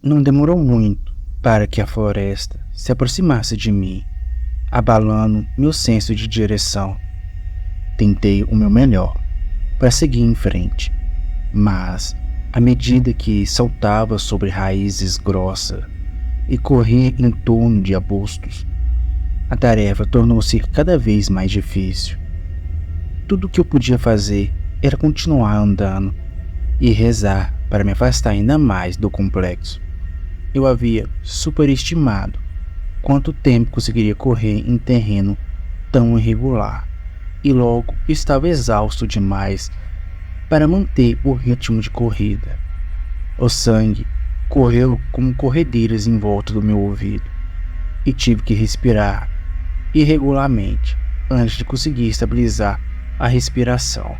Não demorou muito para que a floresta se aproximasse de mim, abalando meu senso de direção. Tentei o meu melhor para seguir em frente, mas à medida que saltava sobre raízes grossas e corria em torno de arbustos, a tarefa tornou-se cada vez mais difícil. Tudo o que eu podia fazer era continuar andando e rezar para me afastar ainda mais do complexo. Eu havia superestimado quanto tempo conseguiria correr em terreno tão irregular, e logo estava exausto demais para manter o ritmo de corrida. O sangue correu como corredeiras em volta do meu ouvido, e tive que respirar irregularmente antes de conseguir estabilizar a respiração.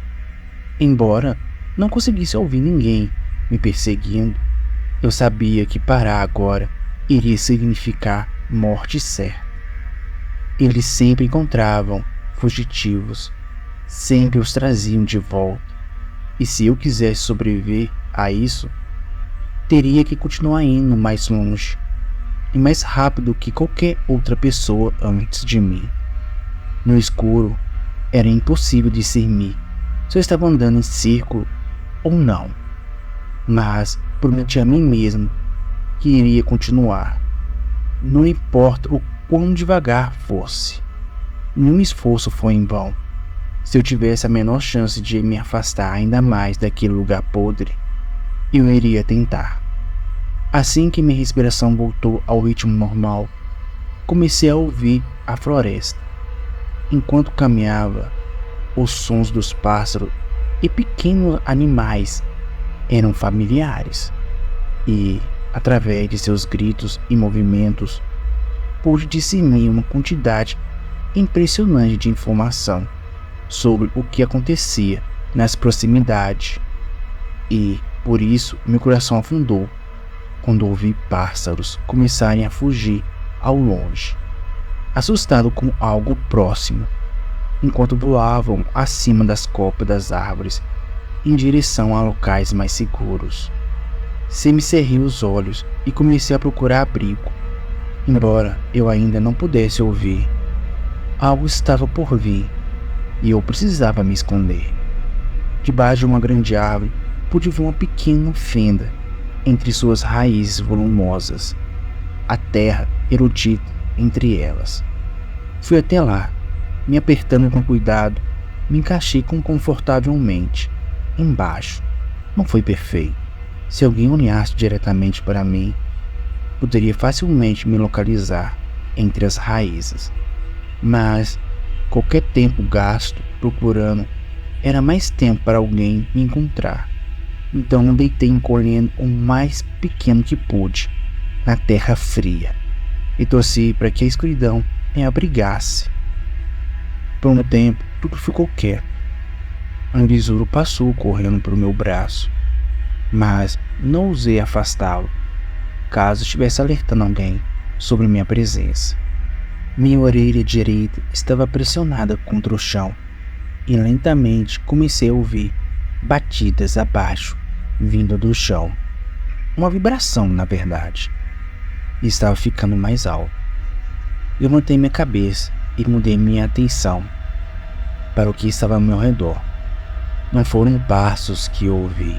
Embora não conseguisse ouvir ninguém me perseguindo, eu sabia que parar agora iria significar morte certa. Eles sempre encontravam fugitivos, sempre os traziam de volta, e se eu quisesse sobreviver a isso, teria que continuar indo mais longe e mais rápido que qualquer outra pessoa antes de mim. No escuro, era impossível discernir se eu estava andando em círculo ou não, mas prometi a mim mesmo que iria continuar, não importa o quão devagar fosse. Nenhum esforço foi em vão. Se eu tivesse a menor chance de me afastar ainda mais daquele lugar podre, eu iria tentar. Assim que minha respiração voltou ao ritmo normal, comecei a ouvir a floresta. Enquanto caminhava, os sons dos pássaros e pequenos animais eram familiares, e, através de seus gritos e movimentos, pude discernir uma quantidade impressionante de informação sobre o que acontecia nas proximidades, e, por isso, meu coração afundou quando ouvi pássaros começarem a fugir ao longe, assustado com algo próximo, enquanto voavam acima das copas das árvores em direção a locais mais seguros. Semicerrei os olhos e comecei a procurar abrigo, embora eu ainda não pudesse ouvir. Algo estava por vir e eu precisava me esconder. Debaixo de uma grande árvore, pude ver uma pequena fenda entre suas raízes volumosas, a terra erudita entre elas. Fui até lá, me apertando com cuidado, me encaixei confortavelmente. Embaixo, não foi perfeito. Se alguém olhasse diretamente para mim, poderia facilmente me localizar entre as raízes. Mas qualquer tempo gasto procurando era mais tempo para alguém me encontrar. Então eu deitei encolhendo o mais pequeno que pude na terra fria e torci para que a escuridão me abrigasse. Por um tempo tudo ficou quieto. Um besouro passou correndo por meu braço, mas não ousei afastá-lo, caso estivesse alertando alguém sobre minha presença. Minha orelha direita estava pressionada contra o chão e lentamente comecei a ouvir batidas abaixo, vindo do chão. Uma vibração, na verdade. E estava ficando mais alto. Levantei minha cabeça e mudei minha atenção para o que estava ao meu redor. Não foram passos que eu ouvi.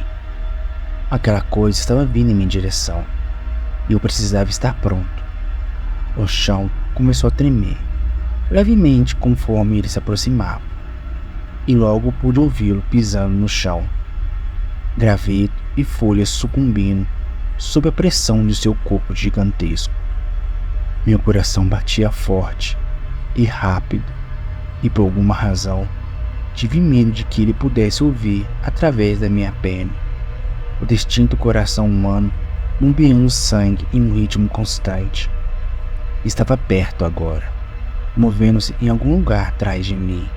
Aquela coisa estava vindo em minha direção e eu precisava estar pronto. O chão começou a tremer, levemente conforme ele se aproximava, e logo pude ouvi-lo pisando no chão, graveto e folhas sucumbindo sob a pressão de seu corpo gigantesco. Meu coração batia forte e rápido, e por alguma razão tive medo de que ele pudesse ouvir através da minha pele. O distinto coração humano bombeando sangue em um ritmo constante. Estava perto agora, movendo-se em algum lugar atrás de mim,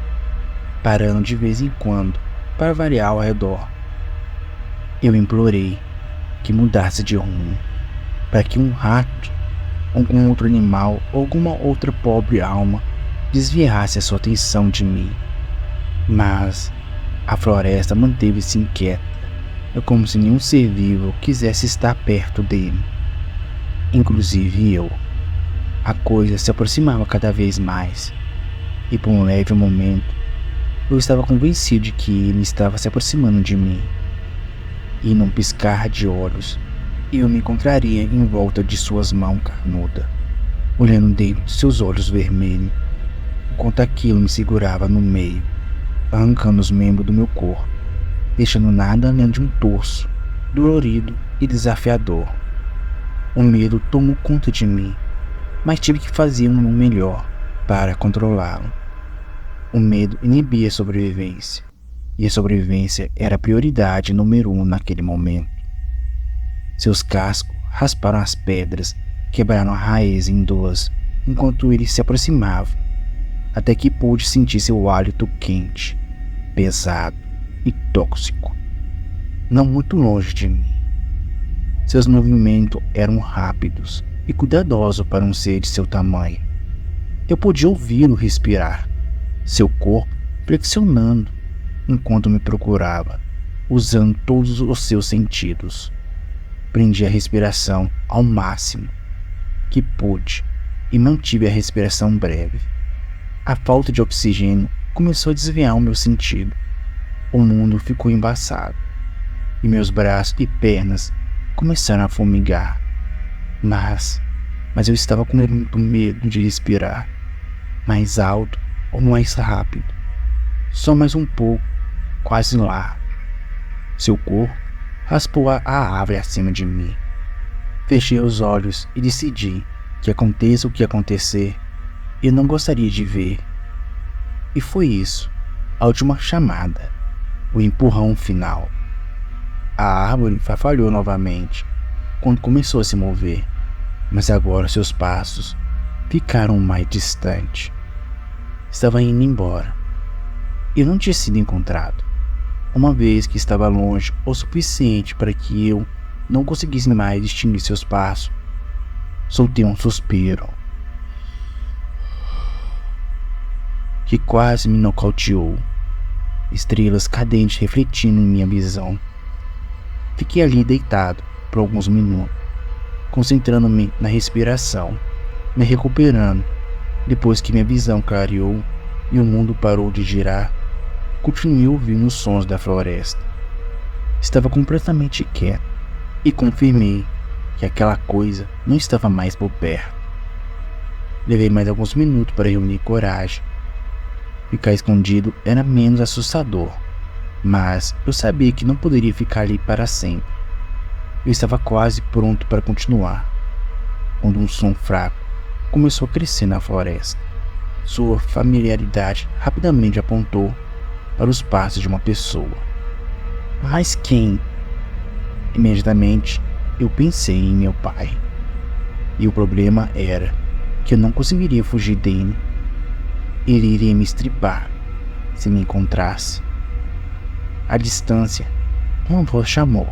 parando de vez em quando para variar ao redor. Eu implorei que mudasse de rumo, para que um rato, algum outro animal ou alguma outra pobre alma desviasse a sua atenção de mim. Mas a floresta manteve-se inquieta, como se nenhum ser vivo quisesse estar perto dele. inclusive eu. A coisa se aproximava cada vez mais, e por um leve momento, eu estava convencido de que ele estava se aproximando de mim. E num piscar de olhos, eu me encontraria em volta de suas mãos carnudas, olhando dentro de seus olhos vermelhos, enquanto aquilo me segurava no meio, arrancando os membros do meu corpo, deixando nada além de um torso, dolorido e desafiador. O medo tomou conta de mim, mas tive que fazer um melhor para controlá-lo. O medo inibia a sobrevivência, e a sobrevivência era a prioridade número 1 naquele momento. Seus cascos rasparam as pedras, quebraram a raiz em duas, enquanto ele se aproximava, até que pude sentir seu hálito quente, pesado e tóxico, não muito longe de mim. Seus movimentos eram rápidos e cuidadosos para um ser de seu tamanho. Eu podia ouvi-lo respirar, seu corpo flexionando enquanto me procurava, usando todos os seus sentidos. Prendi a respiração ao máximo que pude e mantive a respiração breve. A falta de oxigênio começou a desviar o meu sentido. O mundo ficou embaçado e meus braços e pernas começaram a formigar. Mas eu estava com muito medo de respirar. Mais alto ou mais rápido. Só mais um pouco, quase lá. Seu corpo raspou a árvore acima de mim. Fechei os olhos e decidi que aconteça o que acontecer, eu não gostaria de ver. E foi isso, a última chamada, o empurrão final. A árvore falhou novamente quando começou a se mover, mas agora seus passos ficaram mais distantes. Estava indo embora. Eu não tinha sido encontrado, uma vez que estava longe o suficiente para que eu não conseguisse mais distinguir seus passos. Soltei um suspiro que quase me nocauteou, estrelas cadentes refletindo em minha visão. Fiquei ali deitado por alguns minutos, concentrando-me na respiração, me recuperando. Depois que minha visão clareou e o mundo parou de girar, continuei ouvindo os sons da floresta. Estava completamente quieto e confirmei que aquela coisa não estava mais por perto. Levei mais alguns minutos para reunir coragem. Ficar escondido era menos assustador, mas eu sabia que não poderia ficar ali para sempre. Eu estava quase pronto para continuar, quando um som fraco começou a crescer na floresta. Sua familiaridade rapidamente apontou para os passos de uma pessoa. Mas quem? Imediatamente eu pensei em meu pai. E o problema era que eu não conseguiria fugir dele. Ele iria me estripar se me encontrasse. À distância, uma voz chamou.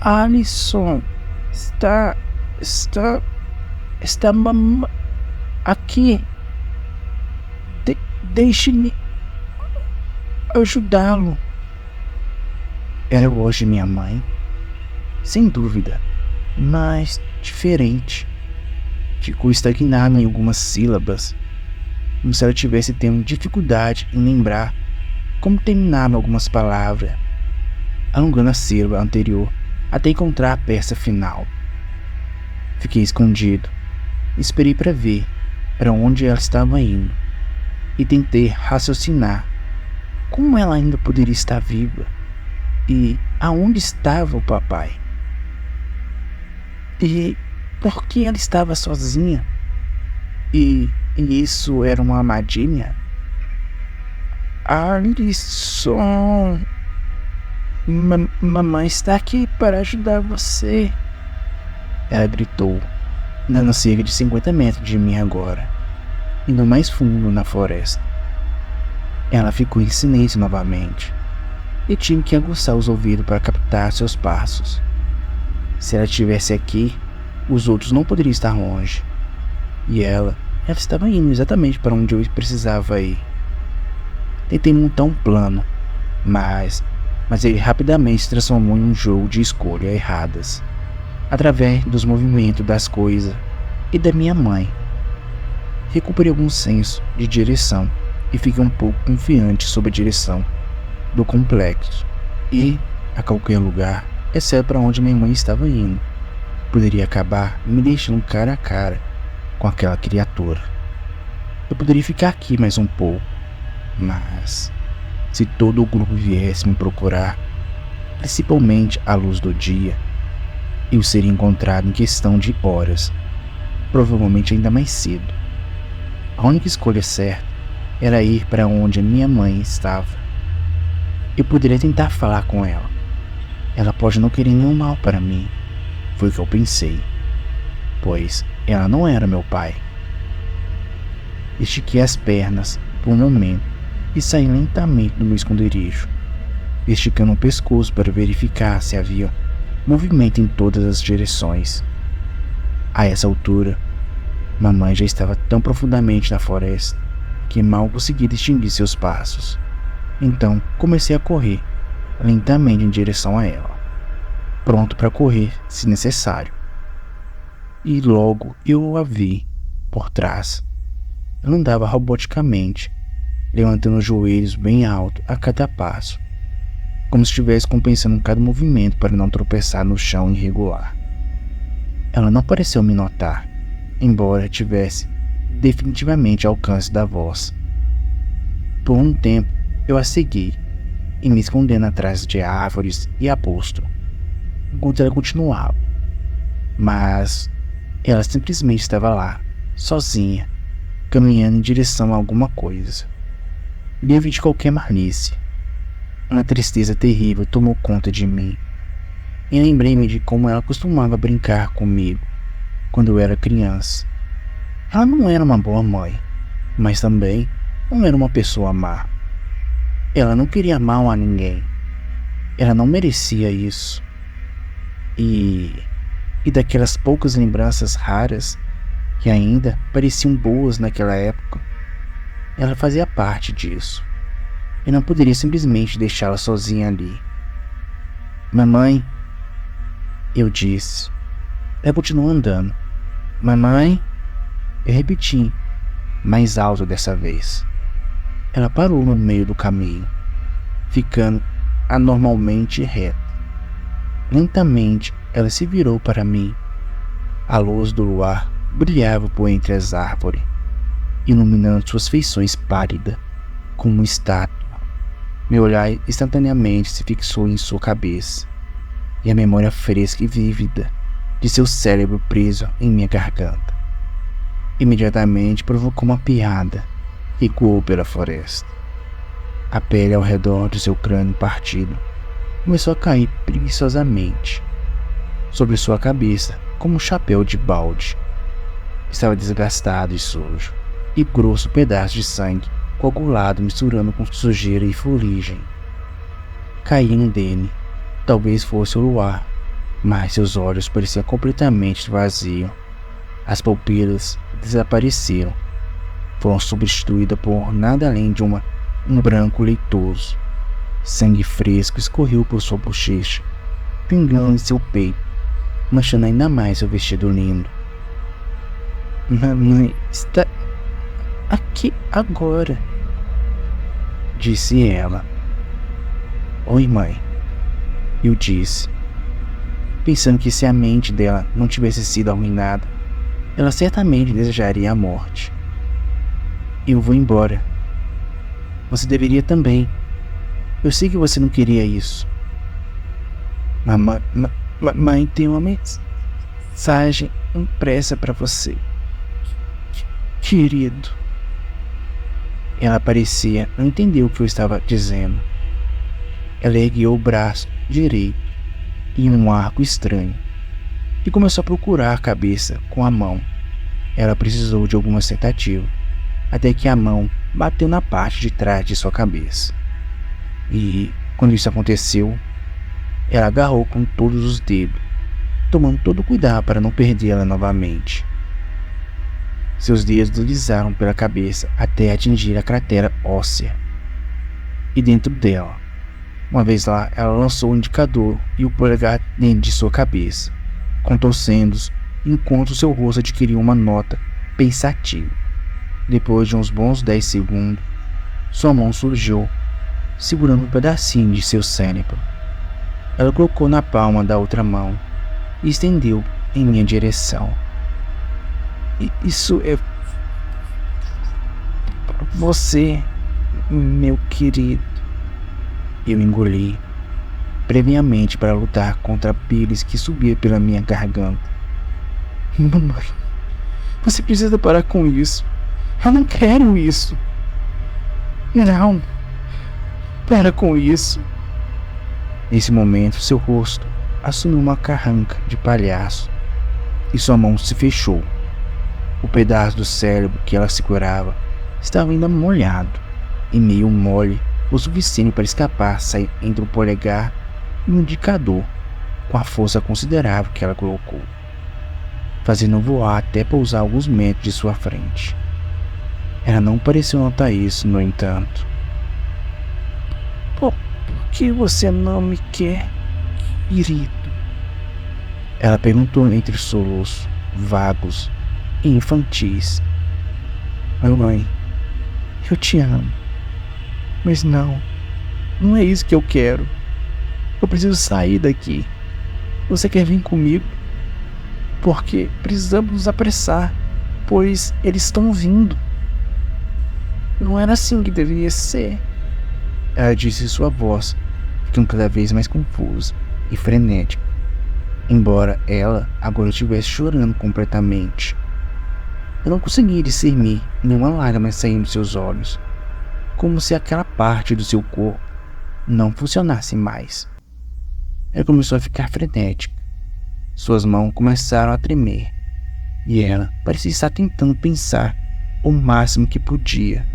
Alisson, está aqui. Deixe-me ajudá-lo. Era a voz de minha mãe, sem dúvida, mas diferente. Ficou estagnado em algumas sílabas, como se ela estivesse tendo dificuldade em lembrar como terminavam algumas palavras, alongando a sílaba anterior até encontrar a peça final. Fiquei escondido, esperei para ver para onde ela estava indo e tentei raciocinar como ela ainda poderia estar viva e aonde estava o papai. E por que ela estava sozinha? E isso era uma armadilha? Alisson, mamãe está aqui para ajudar você. Ela gritou, dando cerca de 50 metros de mim agora, indo mais fundo na floresta. Ela ficou em silêncio novamente, e tive que aguçar os ouvidos para captar seus passos. Se ela estivesse aqui, os outros não poderiam estar longe. E ela estava indo exatamente para onde eu precisava ir. Tentei montar um plano, mas ele rapidamente se transformou em um jogo de escolhas erradas. através dos movimentos das coisas e da minha mãe. Recuperei algum senso de direção e fiquei um pouco confiante sobre a direção do complexo e a qualquer lugar, exceto para onde minha mãe estava indo. Poderia acabar me deixando cara a cara com aquela criatura. Eu poderia ficar aqui mais um pouco, mas se todo o grupo viesse me procurar, principalmente à luz do dia, eu seria encontrado em questão de horas, provavelmente ainda mais cedo. A única escolha certa era ir para onde a minha mãe estava. Eu poderia tentar falar com ela. Ela pode não querer nenhum mal para mim, foi o que eu pensei, pois ela não era meu pai. Estiquei as pernas por um momento e saí lentamente do meu esconderijo, esticando o pescoço para verificar se havia movimento em todas as direções. A essa altura, mamãe já estava tão profundamente na floresta que mal conseguia distinguir seus passos. Então comecei a correr lentamente em direção a ela, pronto para correr se necessário. E logo eu a vi por trás. Ela andava roboticamente, levantando os joelhos bem alto a cada passo, como se estivesse compensando cada movimento para não tropeçar no chão irregular. Ela não pareceu me notar, embora tivesse definitivamente alcance da voz. Por um tempo eu a segui, e me escondendo atrás de árvores e arbustos, enquanto ela continuava. Mas ela simplesmente estava lá, sozinha, caminhando em direção a alguma coisa, livre de qualquer malícia. Uma tristeza terrível tomou conta de mim, e lembrei-me de como ela costumava brincar comigo quando eu era criança. Ela não era uma boa mãe, mas também não era uma pessoa má. Ela não queria mal a ninguém. Ela não merecia isso. E daquelas poucas lembranças raras que ainda pareciam boas naquela época, ela fazia parte disso. Eu não poderia simplesmente deixá-la sozinha ali. Mamãe, eu disse. Ela continuou andando. Mamãe, eu repeti, mais alto dessa vez. Ela parou no meio do caminho, ficando anormalmente reta. Lentamente, ela se virou para mim. A luz do luar brilhava por entre as árvores, iluminando suas feições pálidas, como uma estátua. Meu olhar instantaneamente se fixou em sua cabeça, e a memória fresca e vívida de seu cérebro preso em minha garganta imediatamente provocou uma piada que ecoou pela floresta. A pele ao redor de seu crânio partido começou a cair preguiçosamente sobre sua cabeça como um chapéu de balde. Estava desgastado e sujo, e grosso pedaço de sangue coagulado misturando com sujeira e fuligem caíam dele. Talvez fosse o luar, mas seus olhos pareciam completamente vazios. As pupilas desapareceram, foram substituídas por nada além de um branco leitoso. Sangue fresco escorreu por sua bochecha, pingando em seu peito, manchando ainda mais seu vestido lindo. Mamãe está aqui agora, disse ela. Oi, mãe, eu disse, pensando que se a mente dela não tivesse sido arruinada, ela certamente desejaria a morte. Eu vou embora. Você deveria também. Eu sei que você não queria isso. Mamãe tem uma mensagem impressa para você, querido. Ela parecia não entender o que eu estava dizendo. Ela ergueu o braço direito em um arco estranho e começou a procurar a cabeça com a mão. Ela precisou de algumas tentativas, até que a mão bateu na parte de trás de sua cabeça. E, quando isso aconteceu, ela agarrou com todos os dedos, tomando todo o cuidado para não perdê-la novamente. Seus dedos deslizaram pela cabeça até atingir a cratera óssea. E dentro dela, uma vez lá, ela lançou o indicador e o polegar dentro de sua cabeça, contorcendo-se, enquanto seu rosto adquiriu uma nota pensativa. Depois de uns bons 10 segundos, sua mão surgiu, segurando um pedacinho de seu cérebro. Ela colocou na palma da outra mão e estendeu em minha direção. Isso é para você, meu querido. Eu engoli, previamente para lutar contra a pires que subia pela minha garganta. Mamãe, você precisa parar com isso. Eu não quero isso. Não, para com isso. Nesse momento, seu rosto assumiu uma carranca de palhaço e sua mão se fechou. O pedaço do cérebro que ela segurava estava ainda molhado e meio mole o suficiente para escapar sair entre o polegar e o indicador com a força considerável que ela colocou, fazendo voar até pousar alguns metros de sua frente. Ela não pareceu notar isso, no entanto. Por que você não me quer, querido? Ela perguntou entre soluços vagos e infantis. Mamãe, eu te amo. Mas não é isso que eu quero. Eu preciso sair daqui. Você quer vir comigo? Porque precisamos nos apressar, pois eles estão vindo. Não era assim que deveria ser. Ela disse, sua voz ficando cada vez mais confusa e frenética, embora ela agora estivesse chorando completamente. Eu não conseguia discernir nenhuma lágrima saindo de seus olhos, como se aquela parte do seu corpo não funcionasse mais. Ela começou a ficar frenética. Suas mãos começaram a tremer, e ela parecia estar tentando pensar o máximo que podia.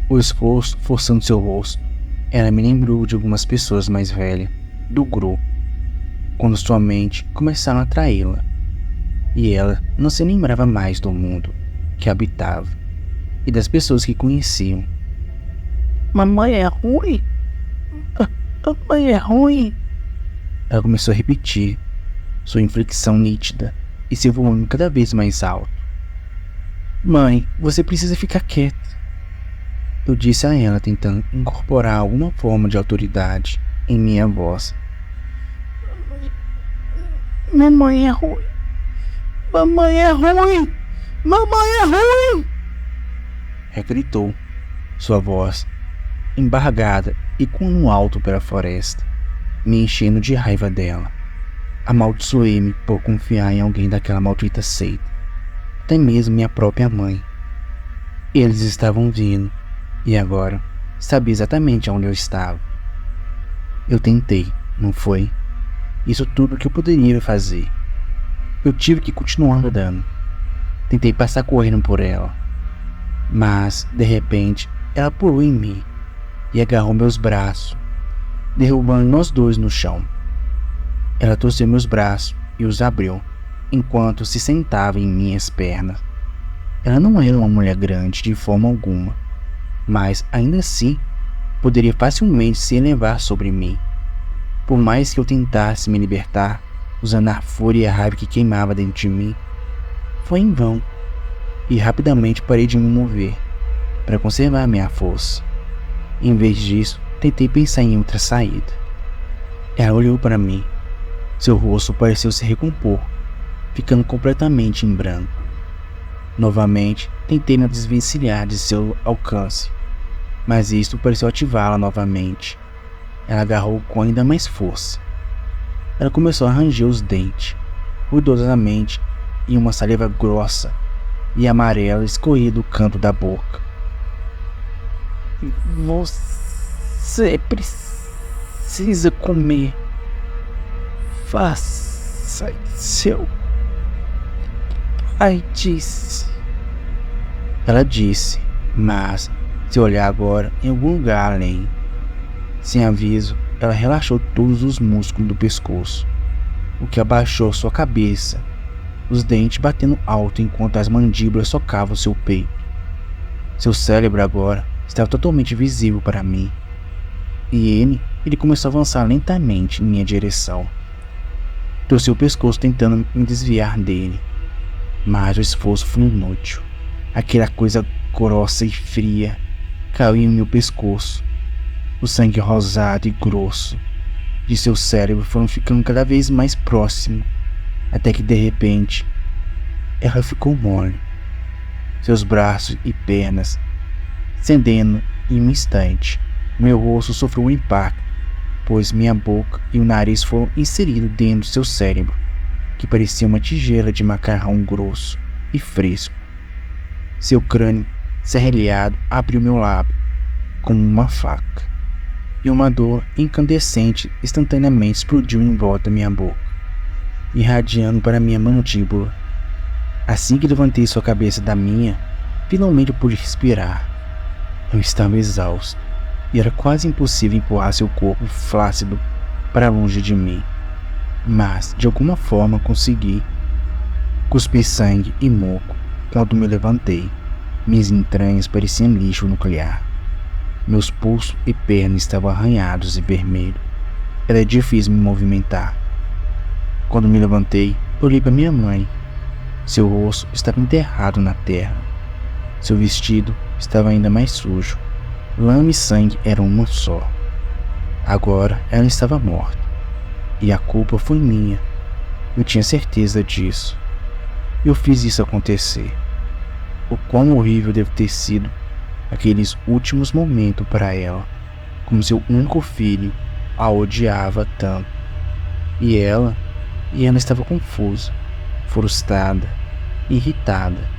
O esforço forçando seu rosto, ela me lembrou de algumas pessoas mais velhas do grupo, quando sua mente começaram a atraí-la, e ela não se lembrava mais do mundo que habitava e das pessoas que conheciam. Mamãe é ruim? Mamãe é ruim? Ela começou a repetir, sua inflexão nítida e seu volume cada vez mais alto. Mãe, você precisa ficar quieta. Eu disse a ela, tentando incorporar alguma forma de autoridade em minha voz. Mamãe é ruim. Mamãe é ruim. Mamãe é ruim. Gritou, sua voz embargada e com um alto pela floresta, me enchendo de raiva dela. Amaldiçoei-me por confiar em alguém daquela maldita seita, até mesmo minha própria mãe. Eles estavam vindo, e agora sabia exatamente onde eu estava. Eu tentei, não foi? Isso tudo que eu poderia fazer. Eu tive que continuar andando. Tentei passar correndo por ela, mas de repente ela pulou em mim e agarrou meus braços, derrubando nós dois no chão. Ela torceu meus braços e os abriu, enquanto se sentava em minhas pernas. Ela não era uma mulher grande de forma alguma, mas ainda assim poderia facilmente se elevar sobre mim. Por mais que eu tentasse me libertar, usando a fúria e a raiva que queimava dentro de mim, foi em vão, e rapidamente parei de me mover, para conservar minha força. Em vez disso, tentei pensar em outra saída. Ela olhou para mim. Seu rosto pareceu se recompor, ficando completamente em branco. Novamente, tentei me desvencilhar de seu alcance, mas isto pareceu ativá-la novamente. Ela agarrou com ainda mais força. Ela começou a ranger os dentes, cuidadosamente, e uma saliva grossa e amarela escorria do canto da boca. Você precisa comer. Faça seu pai disse. Ela disse, mas se olhar agora em algum lugar além. Sem aviso, ela relaxou todos os músculos do pescoço, o que abaixou sua cabeça, os dentes batendo alto enquanto as mandíbulas socavam seu peito. Seu cérebro agora estava totalmente visível para mim, e ele começou a avançar lentamente em minha direção. Torci o pescoço tentando me desviar dele, mas o esforço foi inútil. Aquela coisa grossa e fria caiu em meu pescoço. O sangue rosado e grosso de seu cérebro foram ficando cada vez mais próximo, até que de repente ela ficou mole. Seus braços e pernas cedendo em um instante. Meu rosto sofreu um impacto, pois minha boca e o nariz foram inseridos dentro do seu cérebro, que parecia uma tigela de macarrão grosso e fresco. Seu crânio serralhado abriu meu lábio como uma faca, e uma dor incandescente instantaneamente explodiu em volta da minha boca, irradiando para minha mandíbula. Assim que levantei sua cabeça da minha, finalmente eu pude respirar. Eu estava exausto, e era quase impossível empurrar seu corpo flácido para longe de mim. Mas, de alguma forma, consegui. Cuspi sangue e moco quando me levantei. Minhas entranhas pareciam lixo nuclear. Meus pulsos e pernas estavam arranhados e vermelhos. Era difícil me movimentar. Quando me levantei, olhei para minha mãe. Seu rosto estava enterrado na terra. Seu vestido estava ainda mais sujo. Lama e sangue eram uma só. Agora ela estava morta. E a culpa foi minha. Eu tinha certeza disso. Eu fiz isso acontecer. O quão horrível deve ter sido aqueles últimos momentos para ela, como seu único filho a odiava tanto. E ela estava confusa, frustrada, irritada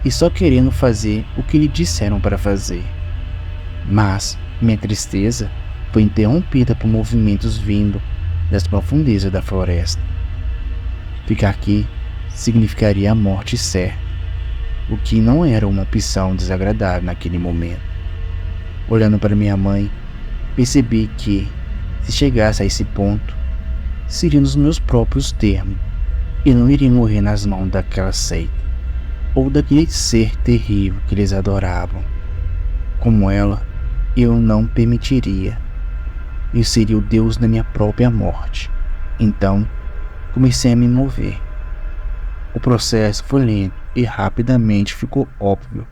e só querendo fazer o que lhe disseram para fazer. Mas minha tristeza foi interrompida por movimentos vindo das profundezas da floresta. Ficar aqui significaria a morte certa, o que não era uma opção desagradável naquele momento. Olhando para minha mãe, percebi que, se chegasse a esse ponto, seria nos meus próprios termos, e não iria morrer nas mãos daquela seita, ou daquele ser terrível que eles adoravam. Como ela, eu não permitiria. Eu seria o Deus da minha própria morte. Então, comecei a me mover. O processo foi lento e rapidamente ficou óbvio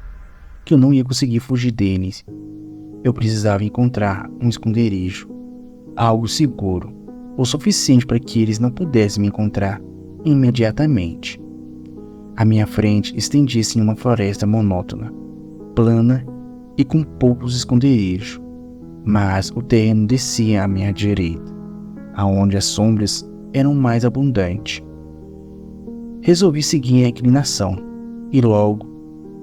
que eu não ia conseguir fugir deles. Eu precisava encontrar um esconderijo, algo seguro, o suficiente para que eles não pudessem me encontrar imediatamente. À minha frente estendia-se em uma floresta monótona, plana e com poucos esconderijos, mas o terreno descia à minha direita, aonde as sombras eram mais abundantes. Resolvi seguir a inclinação e logo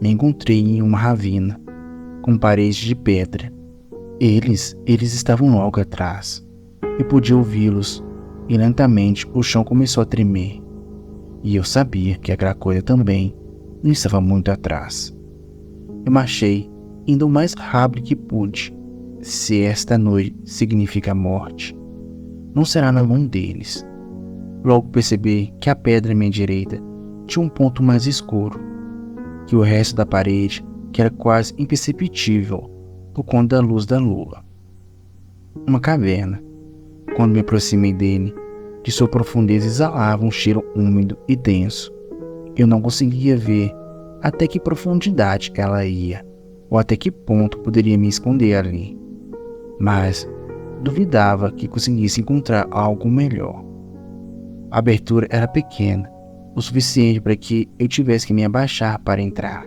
me encontrei em uma ravina com paredes de pedra. Eles estavam logo atrás. Eu podia ouvi-los e lentamente o chão começou a tremer. E eu sabia que aquela coisa também não estava muito atrás. Eu marchei, indo o mais rápido que pude. Se esta noite significa morte, não será na mão deles. Logo percebi que a pedra à minha direita tinha um ponto mais escuro que o resto da parede, que era quase imperceptível por conta da luz da lua. Uma caverna. Quando me aproximei dele, de sua profundeza exalava um cheiro úmido e denso. Eu não conseguia ver até que profundidade ela ia, ou até que ponto poderia me esconder ali. Mas duvidava que conseguisse encontrar algo melhor. A abertura era pequena, o suficiente para que eu tivesse que me abaixar para entrar.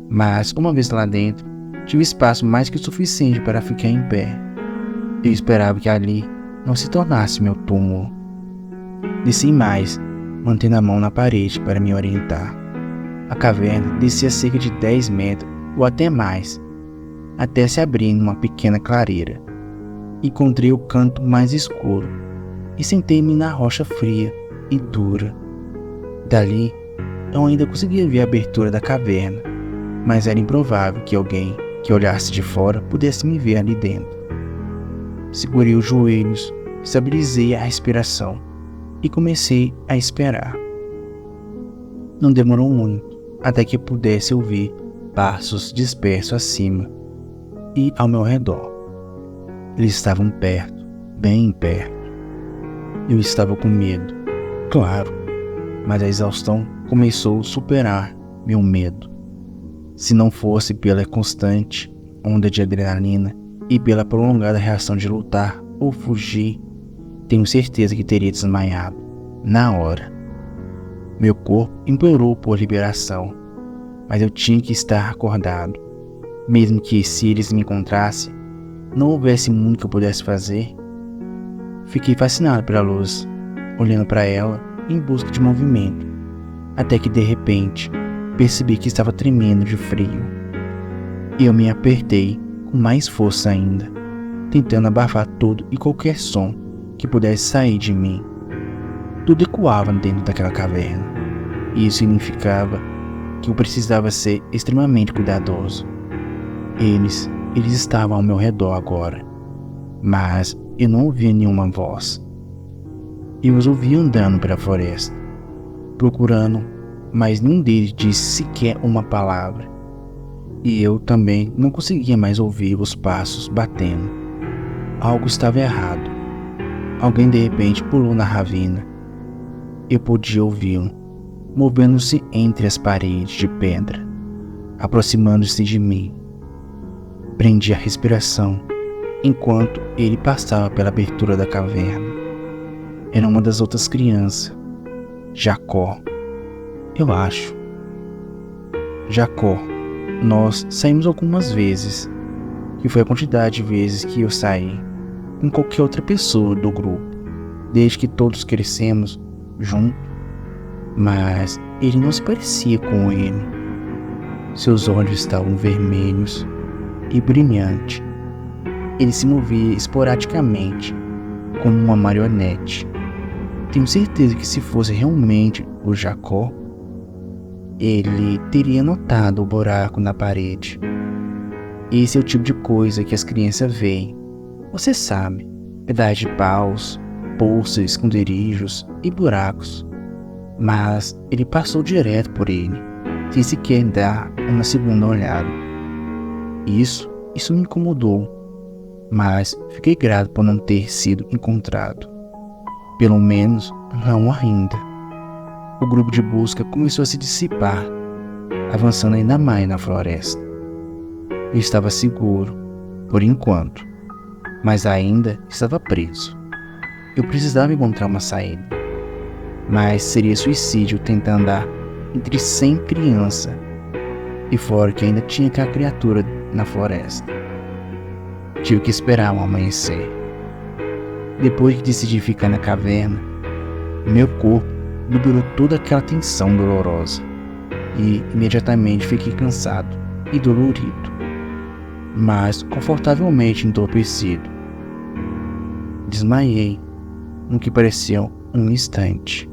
Mas, uma vez lá dentro, tive espaço mais que o suficiente para ficar em pé. Eu esperava que ali não se tornasse meu túmulo. Desci mais, mantendo a mão na parede para me orientar. A caverna descia cerca de 10 metros ou até mais, até se abrir numa pequena clareira. Encontrei o canto mais escuro e sentei-me na rocha fria e dura. Dali, eu ainda conseguia ver a abertura da caverna, mas era improvável que alguém que olhasse de fora pudesse me ver ali dentro. Segurei os joelhos, estabilizei a respiração e comecei a esperar. Não demorou muito até que pudesse ouvir passos dispersos acima e ao meu redor. Eles estavam perto, bem perto. Eu estava com medo, claro, mas a exaustão começou a superar meu medo. Se não fosse pela constante onda de adrenalina e pela prolongada reação de lutar ou fugir, tenho certeza que teria desmaiado na hora. Meu corpo implorou por liberação, mas eu tinha que estar acordado, mesmo que, se eles me encontrassem, não houvesse muito que eu pudesse fazer. Fiquei fascinado pela luz, olhando para ela em busca de movimento, até que de repente percebi que estava tremendo de frio. Eu me apertei com mais força ainda, tentando abafar todo e qualquer som que pudesse sair de mim. Tudo ecoava dentro daquela caverna, e isso significava que eu precisava ser extremamente cuidadoso. Eles estavam ao meu redor agora, mas eu não ouvia nenhuma voz. Eu os ouvia andando pela floresta, procurando, mas nenhum deles disse sequer uma palavra. E eu também não conseguia mais ouvir os passos batendo. Algo estava errado. Alguém de repente pulou na ravina. Eu podia ouvi-lo, movendo-se entre as paredes de pedra, aproximando-se de mim. Prendi a respiração enquanto ele passava pela abertura da caverna. Era uma das outras crianças, Jacó, eu acho. Jacó, nós saímos algumas vezes, que foi a quantidade de vezes que eu saí com qualquer outra pessoa do grupo, desde que todos crescemos juntos, mas ele não se parecia com ele. Seus olhos estavam vermelhos e brilhantes. Ele se movia esporadicamente, como uma marionete. Tenho certeza que se fosse realmente o Jacó, ele teria notado o buraco na parede. Esse é o tipo de coisa que as crianças veem. Você sabe, pedaços de paus, poços, esconderijos e buracos. Mas ele passou direto por ele, sem sequer dar uma segunda olhada. Isso me incomodou, mas fiquei grato por não ter sido encontrado. Pelo menos não ainda. O grupo de busca começou a se dissipar, avançando ainda mais na floresta. Eu estava seguro, por enquanto, mas ainda estava preso. Eu precisava encontrar uma saída, mas seria suicídio tentar andar entre 100 crianças, e fora que ainda tinha aquela criatura na floresta. Tive que esperar o amanhecer. Depois que decidi ficar na caverna, meu corpo liberou toda aquela tensão dolorosa e imediatamente fiquei cansado e dolorido, mas confortavelmente entorpecido. Desmaiei no que pareceu um instante.